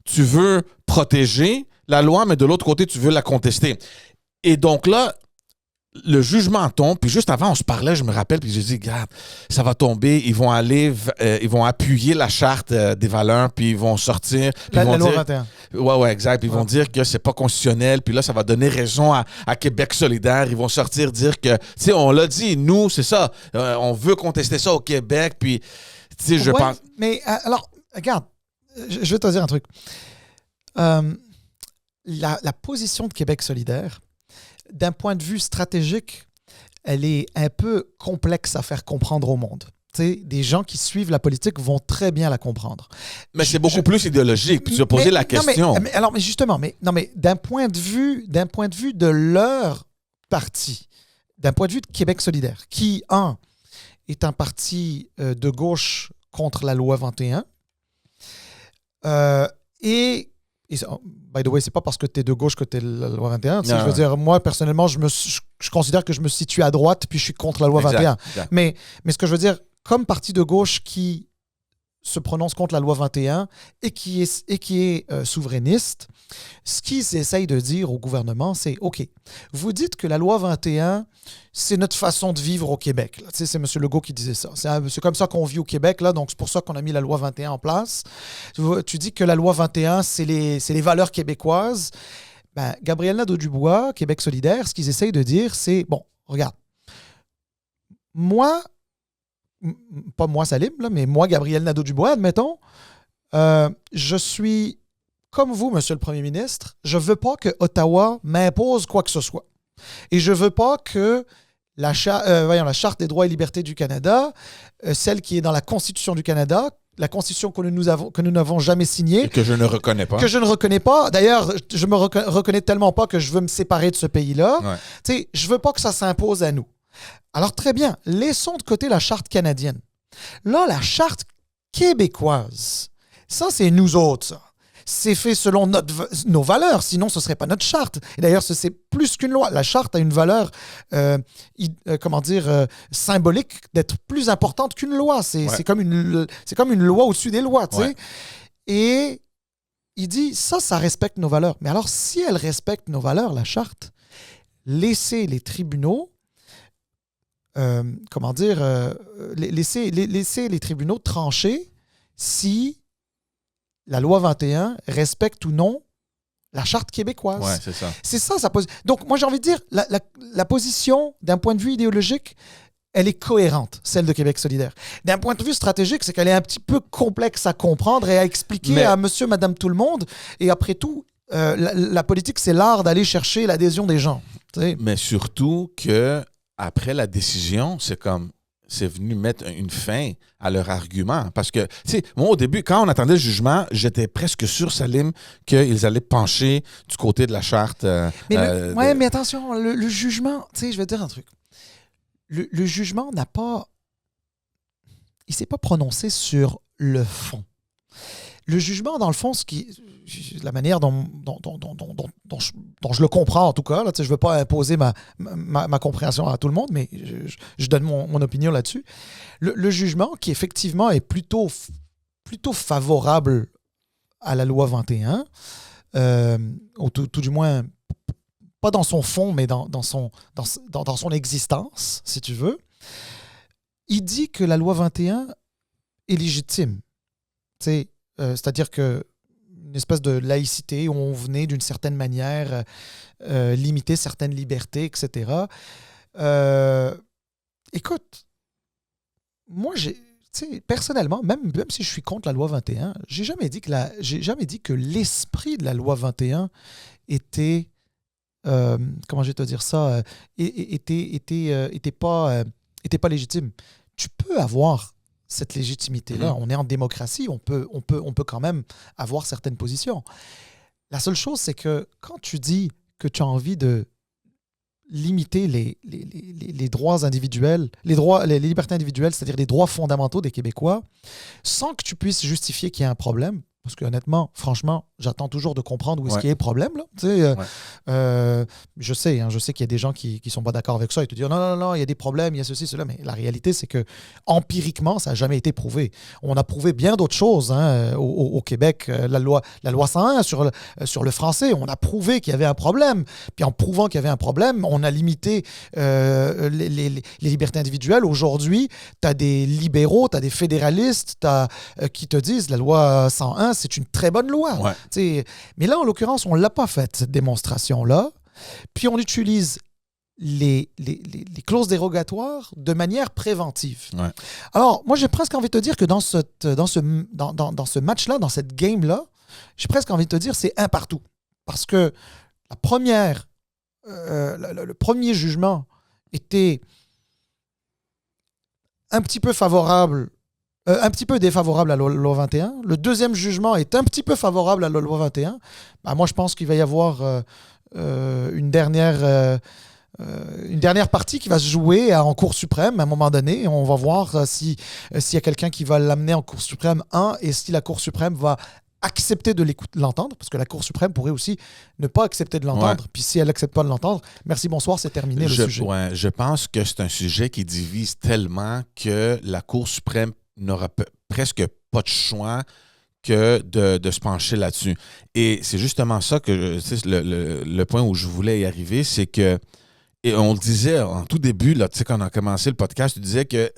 tu veux protéger la loi, mais de l'autre côté, tu veux la contester. Et donc là, le jugement tombe, puis juste avant, on se parlait, je me rappelle, puis j'ai dit, regarde, ça va tomber, ils vont appuyer la charte des valeurs, puis ils vont sortir. Puis La loi 21. Ouais, exact. Puis ils vont dire que c'est pas constitutionnel, puis là, ça va donner raison à Québec solidaire. Ils vont sortir dire que, tu sais, on l'a dit, nous, c'est ça, on veut contester ça au Québec, puis, tu sais, je pense... Mais alors, regarde, je vais te dire un truc. La position de Québec solidaire, d'un point de vue stratégique, elle est un peu complexe à faire comprendre au monde. T'sais, des gens qui suivent la politique vont très bien la comprendre. Mais c'est beaucoup plus idéologique. Puis tu as posé la question. Mais justement, d'un point de vue de leur parti, d'un point de vue de Québec solidaire, qui, est un parti de gauche contre la loi 21, et by the way, c'est pas parce que tu es de gauche que tu es la loi 21. Je veux dire, moi, personnellement, je considère que je me situe à droite puis je suis contre la loi 21. Exact. Mais ce que je veux dire, comme parti de gauche qui se prononce contre la loi 21 et qui est souverainiste, ce qu'ils essayent de dire au gouvernement, c'est OK, vous dites que la loi 21, c'est notre façon de vivre au Québec. Là. C'est M. Legault qui disait ça. C'est comme ça qu'on vit au Québec, là, donc c'est pour ça qu'on a mis la loi 21 en place. Tu dis que la loi 21, c'est les valeurs québécoises. Gabriel Nadeau-Dubois, Québec solidaire, ce qu'ils essayent de dire, c'est, bon, regarde, moi, pas moi Salim, là, mais moi, Gabriel Nadeau-Dubois, admettons, je suis comme vous, Monsieur le Premier ministre, je ne veux pas que Ottawa m'impose quoi que ce soit. Et je ne veux pas que la Charte des droits et libertés du Canada, celle qui est dans la Constitution du Canada, la Constitution que nous n'avons jamais signée. Et que je ne reconnais pas. Que je ne reconnais pas. D'ailleurs, je me reconnais tellement pas que je veux me séparer de ce pays-là. Ouais. Je ne veux pas que ça s'impose à nous. Alors très bien, laissons de côté la Charte canadienne. Là, la Charte québécoise, ça c'est nous autres, ça. C'est fait selon nos valeurs, sinon ce ne serait pas notre charte. Et d'ailleurs, c'est plus qu'une loi. La charte a une valeur, symbolique d'être plus importante qu'une loi. C'est comme une loi au-dessus des lois, tu sais. Ouais. Et il dit, ça respecte nos valeurs. Mais alors, si elle respecte nos valeurs, la charte, laissez les tribunaux, laissez les tribunaux trancher si la loi 21 respecte ou non la charte québécoise. Ouais, c'est ça. C'est ça, Donc, moi, j'ai envie de dire, la position, d'un point de vue idéologique, elle est cohérente, celle de Québec solidaire. D'un point de vue stratégique, c'est qu'elle est un petit peu complexe à comprendre et à expliquer à monsieur, madame, tout le monde. Et après tout, la politique, c'est l'art d'aller chercher l'adhésion des gens. T'sais. Mais surtout que après la décision, c'est venu mettre une fin à leur argument. Parce que, tu sais, moi, au début, quand on attendait le jugement, j'étais presque sûr, Salim, qu'ils allaient pencher du côté de la charte. Mais attention, le jugement, tu sais, je vais te dire un truc. Le jugement n'a pas... Il ne s'est pas prononcé sur le fond. Le jugement, dans le fond, la manière dont je le comprends, en tout cas, là, je ne veux pas imposer ma compréhension à tout le monde, mais je donne mon opinion là-dessus. Le jugement, qui effectivement est plutôt favorable à la loi 21, ou tout du moins, pas dans son fond, mais dans son existence, si tu veux, il dit que la loi 21 est légitime. Tu sais, c'est-à-dire que une espèce de laïcité où on venait d'une certaine manière limiter certaines libertés, etc. Écoute, moi, personnellement, même si je suis contre la loi 21, j'ai jamais dit que l'esprit de la loi 21 était, comment je vais te dire ça, était pas légitime. Tu peux avoir cette légitimité-là. On est en démocratie, on peut quand même avoir certaines positions. La seule chose, c'est que quand tu dis que tu as envie de limiter les droits individuels, les libertés individuelles, c'est-à-dire les droits fondamentaux des Québécois, sans que tu puisses justifier qu'il y a un problème, parce que honnêtement, franchement, j'attends toujours de comprendre où est-ce qu'il y a le problème. Là. Tu sais, je sais qu'il y a des gens qui ne sont pas d'accord avec ça et te disent non, il y a des problèmes, il y a ceci, cela. Mais la réalité, c'est que empiriquement, ça n'a jamais été prouvé. On a prouvé bien d'autres choses au Québec. La loi 101 sur le français, on a prouvé qu'il y avait un problème. Puis en prouvant qu'il y avait un problème, on a limité les libertés individuelles. Aujourd'hui, tu as des libéraux, tu as des fédéralistes qui te disent la loi 101, c'est une très bonne loi. Ouais. Mais là, en l'occurrence, on ne l'a pas faite, cette démonstration-là. Puis on utilise les clauses dérogatoires de manière préventive. Ouais. Alors, moi, j'ai presque envie de te dire que dans ce match-là, dans cette game-là, j'ai presque envie de te dire c'est un partout. Parce que le premier jugement était un petit peu favorable, un petit peu défavorable à la loi 21. Le deuxième jugement est un petit peu favorable à la loi 21. Ben, moi, je pense qu'il va y avoir une dernière partie qui va se jouer en Cour suprême à un moment donné. On va voir s'il y a quelqu'un qui va l'amener en Cour suprême, et si la Cour suprême va accepter de l'entendre, parce que la Cour suprême pourrait aussi ne pas accepter de l'entendre. Ouais. Puis si elle n'accepte pas de l'entendre, merci, bonsoir, c'est terminé le sujet. Ouais, je pense que c'est un sujet qui divise tellement que la Cour suprême n'aura presque pas de choix que de se pencher là-dessus. Et c'est justement ça que le point où je voulais y arriver, c'est que, et on le disait en tout début, là, quand on a commencé le podcast, tu disais que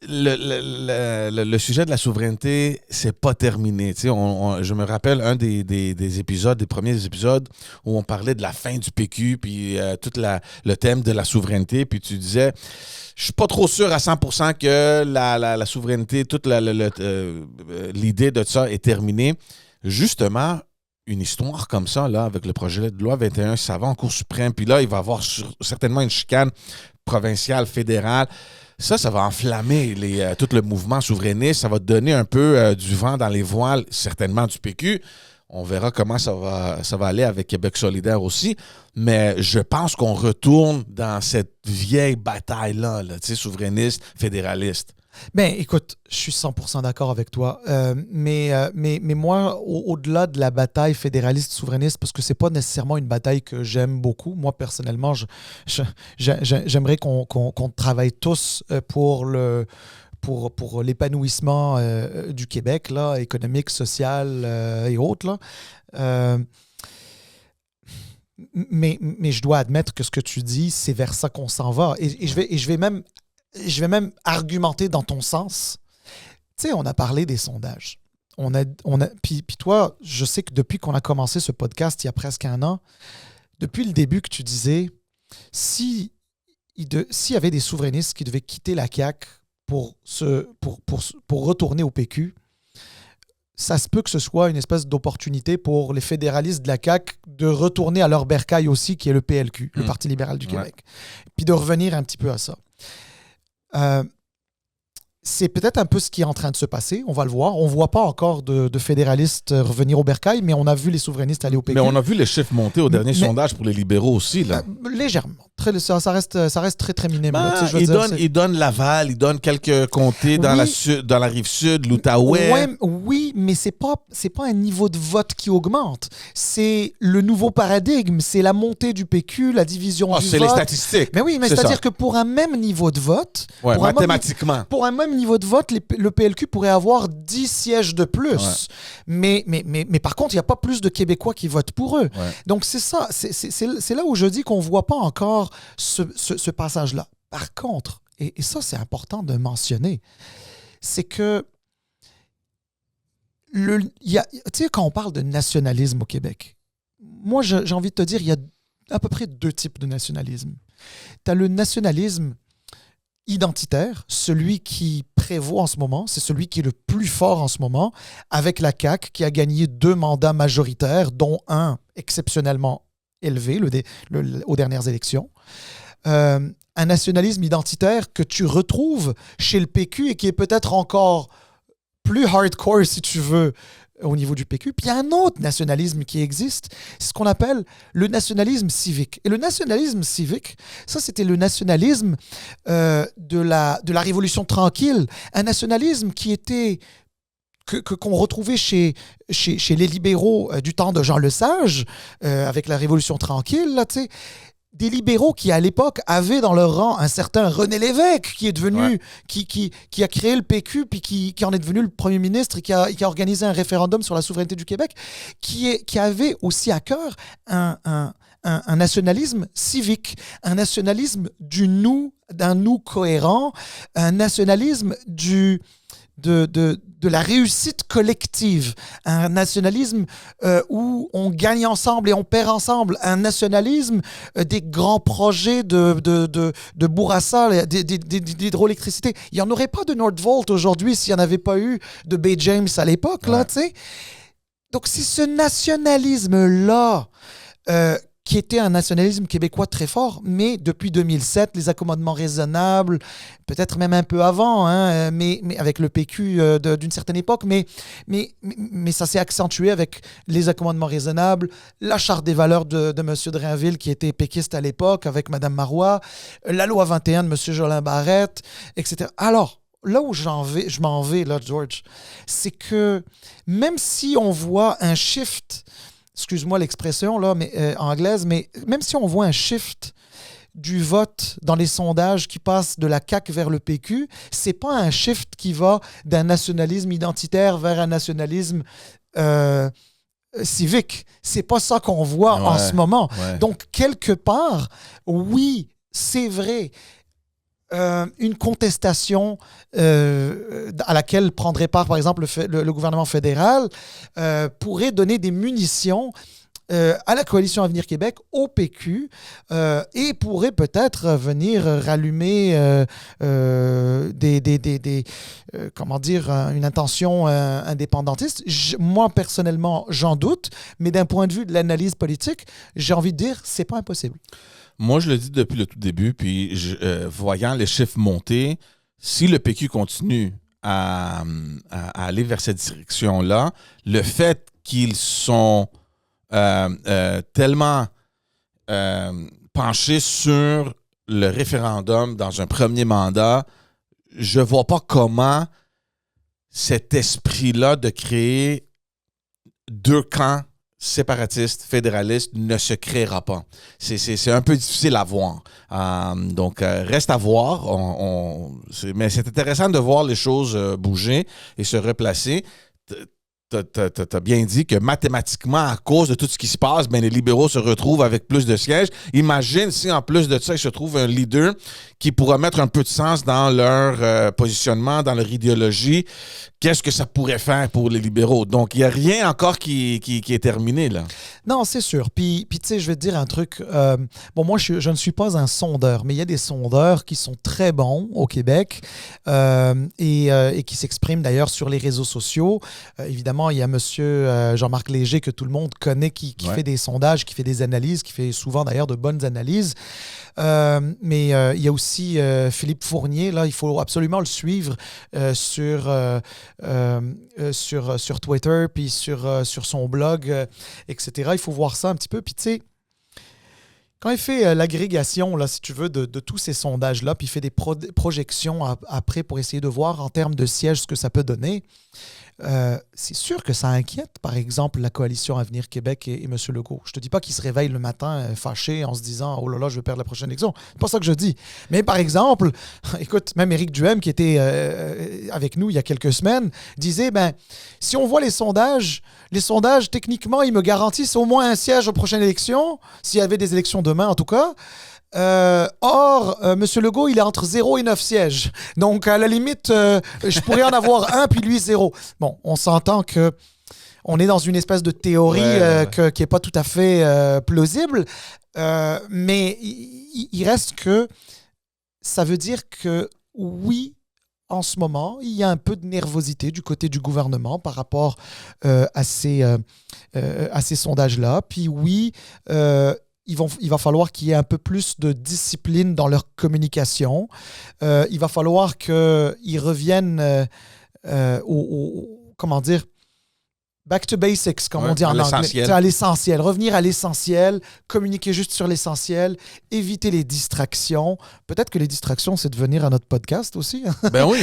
le sujet de la souveraineté, c'est pas terminé. Je me rappelle un des épisodes, des premiers épisodes où on parlait de la fin du PQ, puis tout le thème de la souveraineté, puis tu disais, je suis pas trop sûr à 100% que la souveraineté, toute l'idée de ça est terminée. Justement, une histoire comme ça, là, avec le projet de loi 21, ça va en Cour suprême, puis là, il va y avoir certainement une chicane provinciale, fédérale. Ça va enflammer tout le mouvement souverainiste. Ça va donner un peu du vent dans les voiles, certainement du PQ. On verra comment ça va aller avec Québec solidaire aussi. Mais je pense qu'on retourne dans cette vieille bataille-là, souverainiste, fédéraliste. Ben, écoute, je suis 100% d'accord avec toi. Mais moi, au-delà de la bataille fédéraliste-souverainiste, parce que c'est pas nécessairement une bataille que j'aime beaucoup, moi, personnellement, j'aimerais qu'on travaille tous pour l'épanouissement du Québec, là, économique, social et autres. Là. Mais je dois admettre que ce que tu dis, c'est vers ça qu'on s'en va. Et je vais même argumenter dans ton sens. Tu sais, on a parlé des sondages. Puis toi, je sais que depuis qu'on a commencé ce podcast il y a presque 1 an, depuis le début que tu disais, s'il y avait des souverainistes qui devaient quitter la CAQ pour retourner au PQ, ça se peut que ce soit une espèce d'opportunité pour les fédéralistes de la CAQ de retourner à leur bercail aussi, qui est le PLQ, le Parti libéral du Québec. Puis de revenir un petit peu à ça. C'est peut-être un peu ce qui est en train de se passer. On va le voir. On ne voit pas encore de fédéralistes revenir au bercail, mais on a vu les souverainistes aller au PQ. Mais on a vu les chiffres monter au dernier sondage pour les libéraux aussi. Là. Légèrement. Ça reste très, très minime. Il donne Laval, il donne quelques comtés dans la rive sud, l'Outaouais. Oui, mais c'est pas un niveau de vote qui augmente. C'est le nouveau paradigme. C'est la montée du PQ, la division du vote. C'est les statistiques. Mais oui, mais c'est-à-dire que pour un même niveau de vote... mathématiquement. Pour un même niveau de vote, le PLQ pourrait avoir 10 sièges de plus. Ouais. Mais par contre, il n'y a pas plus de Québécois qui votent pour eux. Ouais. Donc c'est ça. C'est là où je dis qu'on ne voit pas encore ce passage-là. Par contre, et ça c'est important de mentionner, c'est que tu sais, quand on parle de nationalisme au Québec, moi j'ai envie de te dire, il y a à peu près 2 types de nationalisme. Tu as le nationalisme identitaire, celui qui prévaut en ce moment, c'est celui qui est le plus fort en ce moment, avec la CAQ qui a gagné 2 mandats majoritaires, dont un exceptionnellement élevé aux dernières élections. Un nationalisme identitaire que tu retrouves chez le PQ et qui est peut-être encore plus hardcore, si tu veux, au niveau du PQ. Puis il y a un autre nationalisme qui existe, c'est ce qu'on appelle le nationalisme civique. Et le nationalisme civique, ça c'était le nationalisme de la Révolution tranquille, un nationalisme qui était qu'on retrouvait chez les libéraux du temps de Jean Lesage, avec la Révolution tranquille, là, tu sais. Des libéraux qui, à l'époque, avaient dans leur rang un certain René Lévesque, qui est devenu, qui a créé le PQ, puis qui en est devenu le premier ministre et qui a organisé un référendum sur la souveraineté du Québec, qui avait aussi à cœur un nationalisme civique, un nationalisme d'un nous cohérent, un nationalisme de la réussite collective, un nationalisme où on gagne ensemble et on perd ensemble, un nationalisme des grands projets de Bourassa, d'hydroélectricité. Il n'y en aurait pas de Nordvolt aujourd'hui s'il n'y en avait pas eu de Bay James à l'époque, là, tu sais. Donc c'est ce nationalisme-là qui était un nationalisme québécois très fort, mais depuis 2007, les accommodements raisonnables, peut-être même un peu avant, hein, mais avec le PQ d'une certaine époque, mais ça s'est accentué avec les accommodements raisonnables, la charte des valeurs de M. Drainville, qui était péquiste à l'époque, avec Mme Marois, la loi 21 de M. Jolin Barrette, etc. Alors, là où je m'en vais, là, George, c'est que même si on voit un shift, excuse-moi l'expression là, mais anglaise, mais même si on voit un shift du vote dans les sondages qui passe de la CAQ vers le PQ, c'est pas un shift qui va d'un nationalisme identitaire vers un nationalisme civique. C'est pas ça qu'on voit en ce moment. Ouais. Donc, quelque part, oui, c'est vrai. Une contestation à laquelle prendrait part, par exemple, le gouvernement fédéral pourrait donner des munitions à la Coalition Avenir Québec, au PQ, et pourrait peut-être venir rallumer comment dire, une intention indépendantiste. Moi, personnellement, j'en doute, mais d'un point de vue de l'analyse politique, j'ai envie de dire, c'est pas impossible. Moi, je le dis depuis le tout début, puis voyant les chiffres monter, si le PQ continue à aller vers cette direction-là, le fait qu'ils sont tellement penchés sur le référendum dans un premier mandat, je ne vois pas comment cet esprit-là de créer 2 camps séparatiste, fédéraliste, ne se créera pas. C'est un peu difficile à voir. Donc, reste à voir. Mais c'est intéressant de voir les choses bouger et se replacer. T'as bien dit que mathématiquement, à cause de tout ce qui se passe, ben, les libéraux se retrouvent avec plus de sièges. Imagine si, en plus de ça, il se trouve un leader qui pourra mettre un peu de sens dans leur positionnement, dans leur idéologie. Qu'est-ce que ça pourrait faire pour les libéraux? Donc, il n'y a rien encore qui est terminé, là. Non, c'est sûr. Puis tu sais, je vais te dire un truc. Bon, moi, je ne suis pas un sondeur, mais il y a des sondeurs qui sont très bons au Québec et qui s'expriment d'ailleurs sur les réseaux sociaux. Évidemment, il y a monsieur Jean-Marc Léger que tout le monde connaît qui fait des sondages, qui fait des analyses, qui fait souvent d'ailleurs de bonnes analyses. Mais il y a aussi Philippe Fournier. Là, il faut absolument le suivre sur Twitter, puis sur son blog, etc. Il faut voir ça un petit peu. Puis tu sais, quand il fait l'agrégation, là, si tu veux, de tous ces sondages-là, puis il fait des projections après pour essayer de voir en termes de sièges ce que ça peut donner, c'est sûr que ça inquiète, par exemple, la coalition Avenir Québec et M. Legault. Je te dis pas qu'il se réveille le matin fâché en se disant « Oh là là, je vais perdre la prochaine élection ». C'est pas ça que je dis. Mais par exemple, écoute, même Éric Duhem, qui était avec nous il y a quelques semaines, disait « Si on voit les sondages, techniquement, ils me garantissent au moins un siège aux prochaines élections, s'il y avait des élections demain en tout cas ». Or, M. Legault, il est entre 0 et 9 sièges. Donc, à la limite, je pourrais en avoir un, puis lui, 0. Bon, on s'entend que on est dans une espèce de théorie qui n'est pas tout à fait plausible, mais il reste que ça veut dire que oui, en ce moment, il y a un peu de nervosité du côté du gouvernement par rapport à ces sondages-là. Puis oui, il va falloir qu'il y ait un peu plus de discipline dans leur communication. Il va falloir qu'ils reviennent comment dire, back to basics, comme on dit en anglais. À l'essentiel. Revenir à l'essentiel, communiquer juste sur l'essentiel, éviter les distractions. Peut-être que les distractions, c'est de venir à notre podcast aussi. Ben oui.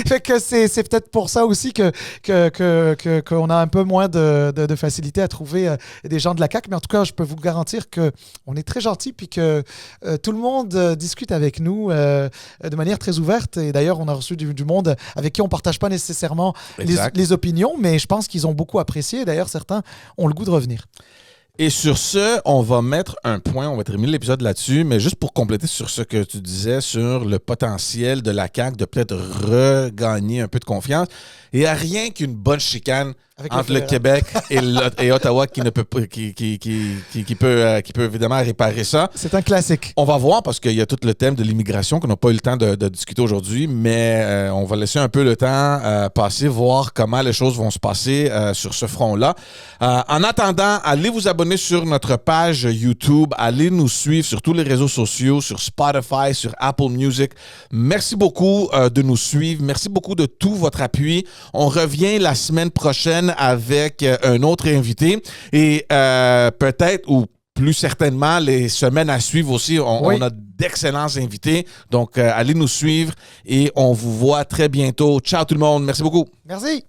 Fait que c'est peut-être pour ça aussi qu'on a un peu moins de facilité à trouver des gens de la CAQ. Mais en tout cas, je peux vous garantir qu'on est très gentils puis que tout le monde discute avec nous de manière très ouverte. Et d'ailleurs, on a reçu du monde avec qui on ne partage pas nécessairement les opinions, mais je pense qu'ils ont beaucoup apprécié. D'ailleurs, certains ont le goût de revenir. Et sur ce, on va mettre un point, on va terminer l'épisode là-dessus, mais juste pour compléter sur ce que tu disais sur le potentiel de la CAQ de peut-être regagner un peu de confiance, il n'y a rien qu'une bonne chicane entre le Québec et Ottawa qui peut évidemment réparer ça. C'est un classique. On va voir parce qu'il y a tout le thème de l'immigration qu'on n'a pas eu le temps de discuter aujourd'hui, mais on va laisser un peu le temps passer, voir comment les choses vont se passer sur ce front-là. En attendant, allez vous abonner sur notre page YouTube, allez nous suivre sur tous les réseaux sociaux, sur Spotify, sur Apple Music. Merci beaucoup de nous suivre. Merci beaucoup de tout votre appui. On revient la semaine prochaine avec un autre invité et peut-être ou plus certainement les semaines à suivre aussi. On a d'excellents invités. Donc, allez nous suivre et on vous voit très bientôt. Ciao tout le monde. Merci beaucoup. Merci.